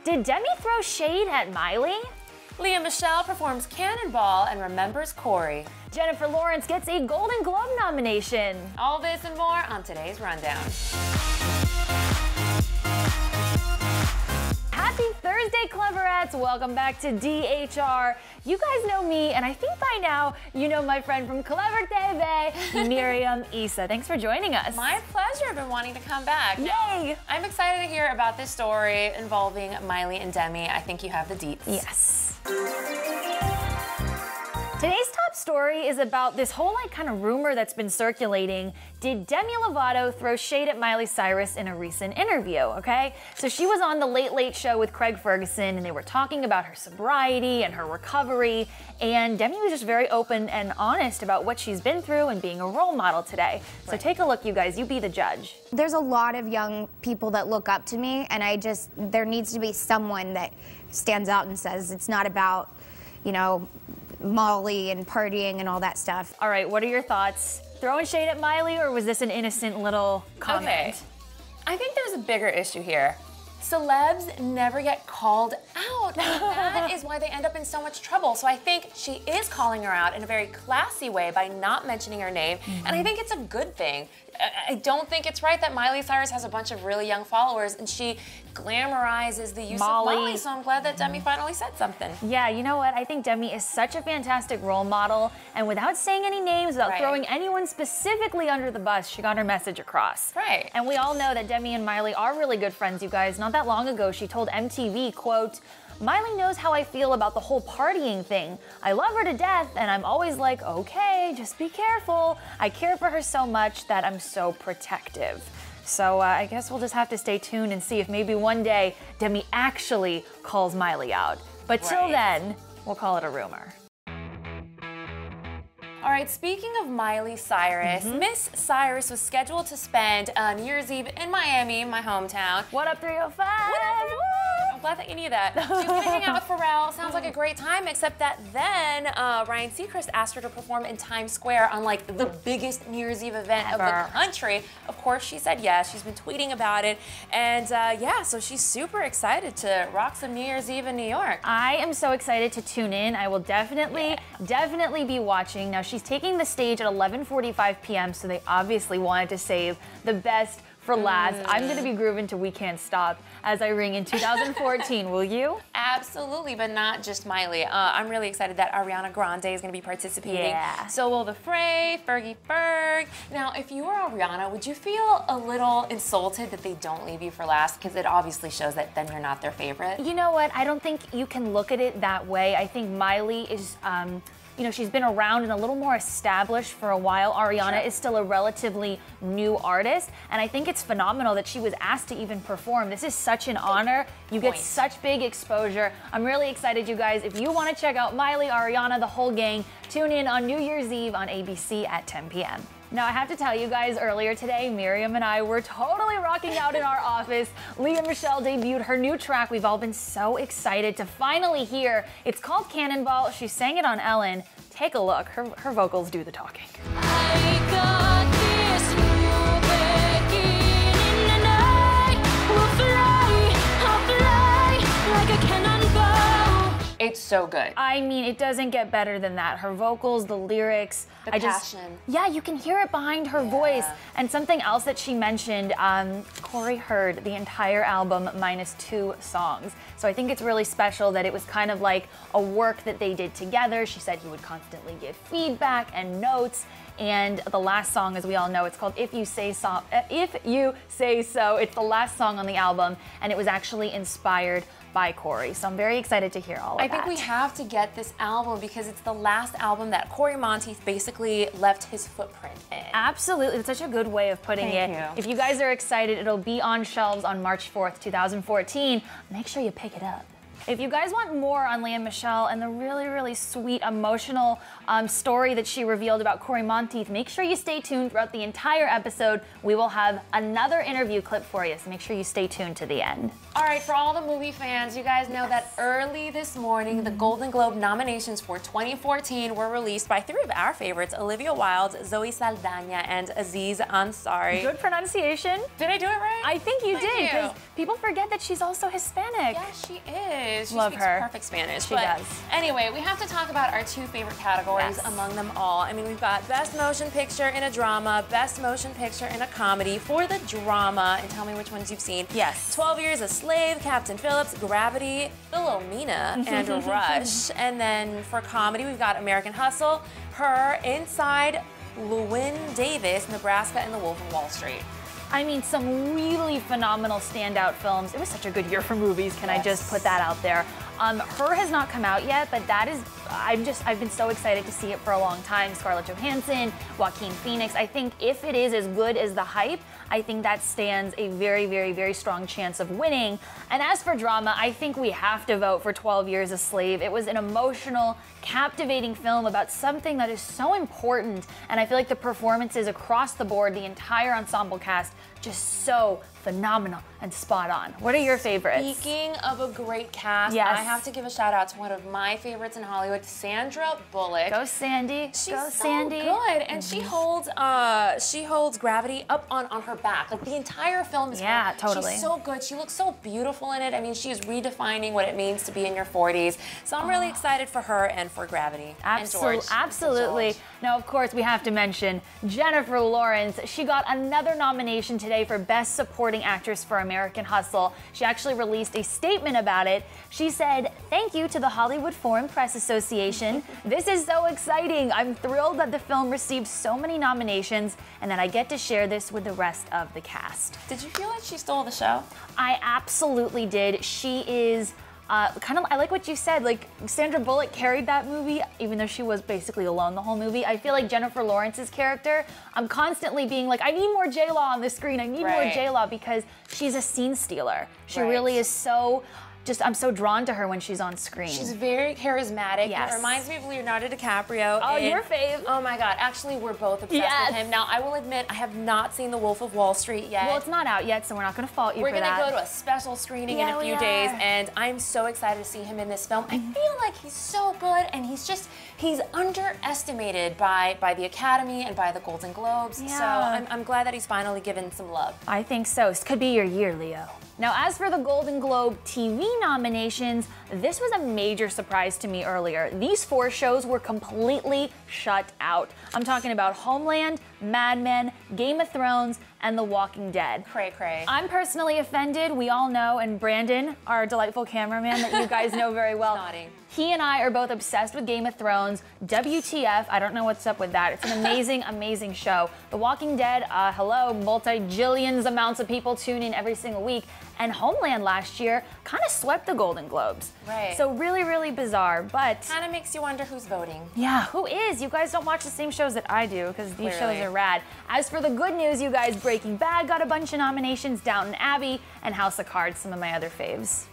Did Demi throw shade at Miley? Lea Michele performs Cannonball and remembers Cory. Jennifer Lawrence gets a Golden Globe nomination. All this and more on today's Rundown. Happy Thursday, Clevverettes! Welcome back to DHR. You guys know me, and I think by now you know my friend from Clevver TV, Miriam Issa. Thanks for joining us. My pleasure. I've been wanting to come back. Yay! I'm excited to hear about this story involving Miley and Demi. I think you have the deets. Yes. Today's top story is about this whole kind of rumor that's been circulating. Did Demi Lovato throw shade at Miley Cyrus in a recent interview, okay? So she was on the Late Late Show with Craig Ferguson, and they were talking about her sobriety and her recovery, and Demi was just very open and honest about what she's been through and being a role model today. So take a look, you guys, you be the judge. There's a lot of young people that look up to me, and there needs to be someone that stands out and says it's not about, you know, Molly and partying and all that stuff. All right, what are your thoughts? Throwing shade at Miley, or was this an innocent little comment? Okay. I think there's a bigger issue here. Celebs never get called out, and that is why they end up in so much trouble. So I think she is calling her out in a very classy way by not mentioning her name, and I think it's a good thing. I don't think it's right that Miley Cyrus has a bunch of really young followers and she glamorizes the use of Molly, so I'm glad that Demi finally said something. Yeah, you know what? I think Demi is such a fantastic role model, and without saying any names, without throwing anyone specifically under the bus, she got her message across. Right. And we all know that Demi and Miley are really good friends, you guys. Not that long ago, she told MTV, quote, "Miley knows how I feel about the whole partying thing. I love her to death, and I'm always like, okay, just be careful. I care for her so much that I'm so protective." So I guess we'll just have to stay tuned and see if maybe one day Demi actually calls Miley out. But till then, we'll call it a rumor. All right, speaking of Miley Cyrus, Miss Cyrus was scheduled to spend New Year's Eve in Miami, my hometown. What up, 305? I'm glad that you knew that. She was gonna hang out with Pharrell. Sounds like a great time, except that then Ryan Seacrest asked her to perform in Times Square on like the biggest New Year's Eve event of the country. Of course, she said yes. She's been tweeting about it, and yeah, so she's super excited to rock some New Year's Eve in New York. I am so excited to tune in. I will definitely be watching. Now, she's taking the stage at 11:45 p.m., so they obviously wanted to save the best for last. I'm going to be grooving to We Can't Stop as I ring in 2014. Will you? Absolutely, but not just Miley. I'm really excited that Ariana Grande is going to be participating. Yeah. So will the Frey, Fergie Ferg. Now, if you were Ariana, would you feel a little insulted that they don't leave you for last? Because it obviously shows that then you're not their favorite. You know what? I don't think you can look at it that way. I think Miley is, you know, she's been around and a little more established for a while. Ariana is still a relatively new artist, and I think it's phenomenal that she was asked to even perform. This is such an honor. You get such big exposure. I'm really excited, you guys. If you want to check out Miley, Ariana, the whole gang, tune in on New Year's Eve on ABC at 10 p.m. Now, I have to tell you guys, earlier today, Miriam and I were totally rocking out in our office. Lea Michele debuted her new track. We've all been so excited to finally hear. It's called Cannonball. She sang it on Ellen. Take a look. Her vocals do the talking. I got this in the night. I'll fly like a cannonball. It's so good. I mean, it doesn't get better than that. Her vocals, the lyrics. The passion. Yeah, you can hear it behind her voice. And something else that she mentioned, Cory heard the entire album minus 2 songs. So I think it's really special that it was kind of like a work that they did together. She said he would constantly give feedback and notes. And the last song, as we all know, it's called If You Say So. If You Say So. It's the last song on the album, and it was actually inspired by Cory. So I'm very excited to hear all of that. I think we have to get this album because it's the last album that Cory Monteith basically left his footprint in. Absolutely. It's such a good way of putting it. Thank you. If you guys are excited, it'll be on shelves on March 4th, 2014. Make sure you pick it up. If you guys want more on Lea Michele and the really, really sweet, emotional story that she revealed about Cory Monteith, make sure you stay tuned throughout the entire episode. We will have another interview clip for you, so make sure you stay tuned to the end. All right, for all the movie fans, you guys know that early this morning, the Golden Globe nominations for 2014 were released by three of our favorites, Olivia Wilde, Zoe Saldana, and Aziz Ansari. Good pronunciation. Did I do it right? I think you Thank did, because you. people forget that she's also Hispanic. Yeah, she is. She Love speaks her. perfect Spanish. She but does. Anyway, we have to talk about our two favorite categories among them all. I mean, we've got Best Motion Picture in a Drama, Best Motion Picture in a Comedy. For the drama, and tell me which ones you've seen. Yes. 12 Years a Slave, Captain Phillips, Gravity, Philomena, and Rush. And then for comedy, we've got American Hustle, Her, Inside, Llewyn Davis, Nebraska, and The Wolf of Wall Street. I mean, some really phenomenal standout films. It was such a good year for movies. Can I just put that out there? Her has not come out yet, but that is, I've been so excited to see it for a long time. Scarlett Johansson, Joaquin Phoenix. I think if it is as good as the hype, I think that stands a very, very, very strong chance of winning. And as for drama, I think we have to vote for 12 Years a Slave. It was an emotional, captivating film about something that is so important. And I feel like the performances across the board, the entire ensemble cast, just so phenomenal and spot on. What are your favorites? Speaking of a great cast, Yes. I have to give a shout out to one of my favorites in Hollywood, Sandra Bullock. Go Sandy. She's Go so Sandy. good, and she holds Gravity up on her back. Like the entire film is Yeah, her. totally. She's so good. She looks so beautiful in it. I mean, she is redefining what it means to be in your 40s. So I'm really excited for her and for Gravity. And George. Absolutely. George. Now, of course, we have to mention Jennifer Lawrence. She got another nomination today for Best Supporting Actress for American Hustle. She actually released a statement about it. She said, "Thank you to the Hollywood Foreign Press Association. This is so exciting. I'm thrilled that the film received so many nominations and that I get to share this with the rest of the cast." Did you feel like she stole the show? I absolutely did. She is kind of, I like what you said, like Sandra Bullock carried that movie, even though she was basically alone the whole movie. I feel like Jennifer Lawrence's character, I'm constantly being like, I need more J-Law on the screen. I need more J-Law, because she's a scene stealer. She really is so, I'm so drawn to her when she's on screen. She's very charismatic. Yes. It reminds me of Leonardo DiCaprio. Oh, in- your fave. Oh my God. Actually, we're both obsessed with him. Now, I will admit, I have not seen The Wolf of Wall Street yet. Well, it's not out yet, so we're not going to fault you We're for gonna that. go to a special screening in Yeah, a we few are. days, and I'm so excited to see him in this film. I feel like he's so good, and he's underestimated by the Academy and by the Golden Globes. Yeah. So I'm glad that he's finally given some love. I think so. This could be your year, Leo. Now, as for the Golden Globe TV nominations, this was a major surprise to me earlier. These 4 shows were completely shut out. I'm talking about Homeland, Mad Men, Game of Thrones, and The Walking Dead. Cray cray. I'm personally offended. We all know, and Brandon, our delightful cameraman that you guys know very well, Nodding. he and I are both obsessed with Game of Thrones. WTF, I don't know what's up with that. It's an amazing, amazing show. The Walking Dead, hello, multi-jillions amounts of people tune in every single week. And Homeland last year kind of swept the Golden Globes. Right. So really, really bizarre, but Kind of makes you wonder who's voting. yeah, who is? You guys don't watch the same shows that I do, because these Clearly. shows are rad. As for the good news, you guys, Breaking Bad got a bunch of nominations, Downton Abbey, and House of Cards, some of my other faves.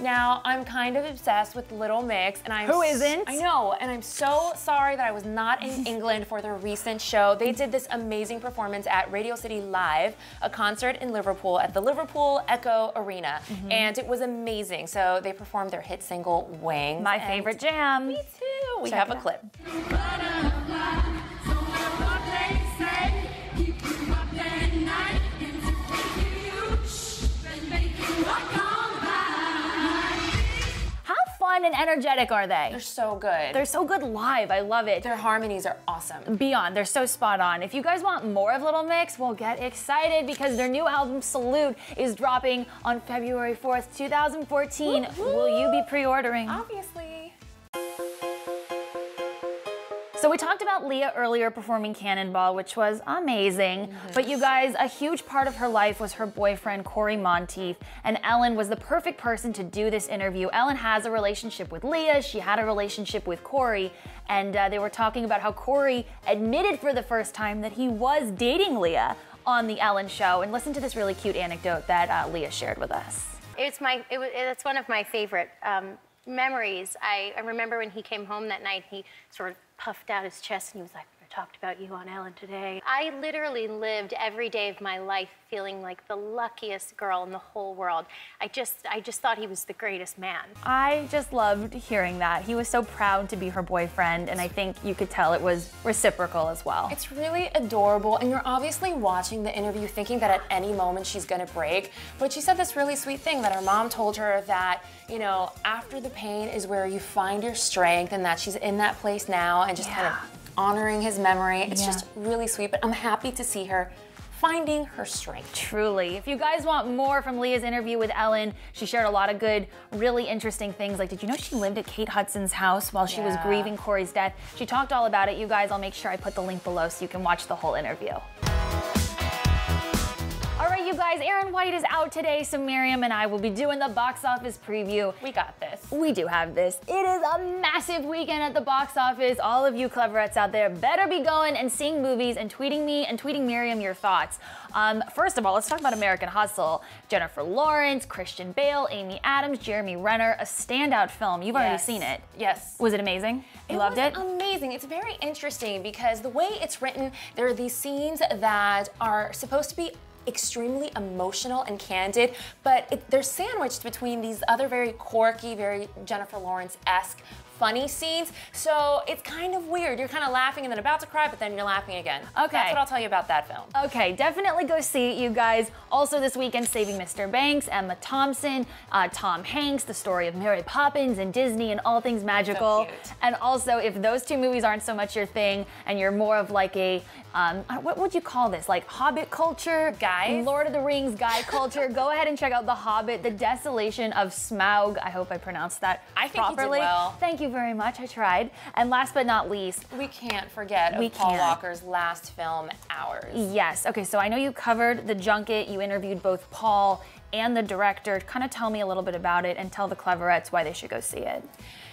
Now, I'm kind of obsessed with Little Mix, and Who isn't? I know, and I'm so sorry that I was not in England for their recent show. They did this amazing performance at Radio City Live, a concert in Liverpool at the Liverpool Echo Arena, and it was amazing. So they performed their hit single, Wings. My and favorite jam. Me too. We Check have it a out. clip. How fun and energetic are they? They're so good. They're so good live. I love it. Their harmonies are awesome. Beyond, they're so spot on. If you guys want more of Little Mix, well, get excited, because their new album, Salute, is dropping on February 4th, 2014. Will you be pre-ordering? Obviously. So we talked about Lea earlier performing Cannonball, which was amazing. But you guys, a huge part of her life was her boyfriend, Cory Monteith. And Ellen was the perfect person to do this interview. Ellen has a relationship with Lea. She had a relationship with Cory. And they were talking about how Cory admitted for the first time that he was dating Lea on the Ellen show. And listen to this really cute anecdote that Lea shared with us. It's one of my favorite memories. I remember when he came home that night, he sort of puffed out his chest and he was like, "We're talked about you on Ellen today. I literally lived every day of my life feeling like the luckiest girl in the whole world. I just thought he was the greatest man. I just loved hearing that. He was so proud to be her boyfriend, and I think you could tell it was reciprocal as well. It's really adorable, and you're obviously watching the interview thinking that at any moment she's gonna break, but she said this really sweet thing that her mom told her that, you know, after the pain is where you find your strength, and that she's in that place now and just kind of honoring his memory. It's just really sweet, but I'm happy to see her finding her strength. Truly. If you guys want more from Lea's interview with Ellen, she shared a lot of good, really interesting things. Like, did you know she lived at Kate Hudson's house while she was grieving Cory's death? She talked all about it. You guys, I'll make sure I put the link below so you can watch the whole interview. All right, you guys, Aaron White is out today, so Miriam and I will be doing the box office preview. We got this. We do have this. It is a massive weekend at the box office. All of you Clevverettes out there better be going and seeing movies and tweeting me and tweeting Miriam your thoughts. First of all, let's talk about American Hustle. Jennifer Lawrence, Christian Bale, Amy Adams, Jeremy Renner, a standout film. You've already seen it. Yes. Was it amazing? You loved it? Amazing. It's very interesting because the way it's written, there are these scenes that are supposed to be extremely emotional and candid, but they're sandwiched between these other very quirky, very Jennifer Lawrence-esque funny scenes. So it's kind of weird. You're kind of laughing and then about to cry, but then you're laughing again. Okay. That's what I'll tell you about that film. Okay, definitely go see it, you guys. Also this weekend, Saving Mr. Banks, Emma Thompson, Tom Hanks, the story of Mary Poppins and Disney and all things magical. So cute. And also, if those two movies aren't so much your thing and you're more of like a, what would you call this? Like Hobbit culture? Guys? Lord of the Rings guy culture. Go ahead and check out The Hobbit, The Desolation of Smaug. I hope I pronounced that I think properly. you did well. Thank you very much, I tried. And last but not least, We can't forget Paul Walker's last film, Hours. yes. Okay, so I know you covered the junket. You interviewed both Paul and the director. Kind of tell me a little bit about it and tell the Clevverettes why they should go see it.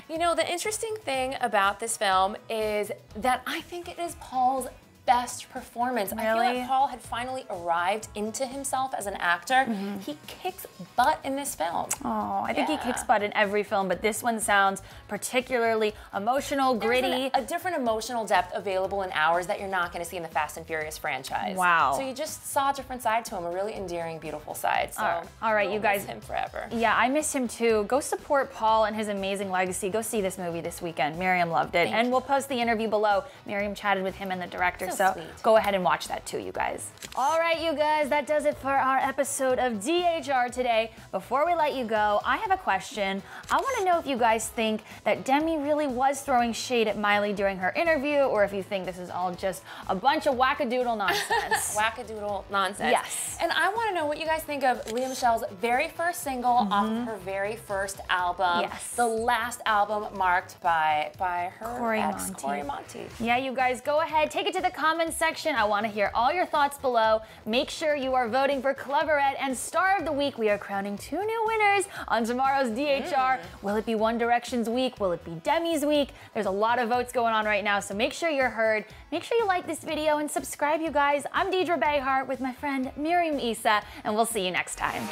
You know, the interesting thing about this film is that I think it is Paul's best performance. I feel like Paul had finally arrived into himself as an actor. He kicks butt in this film. Oh, I think he kicks butt in every film, but this one sounds particularly emotional, gritty. There's a different emotional depth available in Hours that you're not going to see in the Fast and Furious franchise. Wow. So you just saw a different side to him, a really endearing, beautiful side. So all right, you guys. Miss him forever. Yeah, I miss him too. Go support Paul and his amazing legacy. Go see this movie this weekend. Miriam loved it. And we'll post the interview below. Miriam chatted with him and the director, so sweet. Go ahead and watch that too, you guys. All right, you guys, that does it for our episode of DHR today. Before we let you go, I have a question. I want to know if you guys think that Demi really was throwing shade at Miley during her interview, or if you think this is all just a bunch of wackadoodle nonsense. Wackadoodle nonsense. Yes. And I want to know what you guys think of Lea Michele's very first single off of her very first album. Yes. The last album marked by her Cory ex, Monteith. Cory Monteith. Yeah, you guys, go ahead, take it to the comments section. I want to hear all your thoughts below. Make sure you are voting for Clevverette and Star of the Week. We are crowning 2 new winners on tomorrow's DHR. Will it be One Direction's week? Will it be Demi's week? There's a lot of votes going on right now, so make sure you're heard. Make sure you like this video and subscribe, you guys. I'm Deidre Behart with my friend Miriam Issa, and we'll see you next time.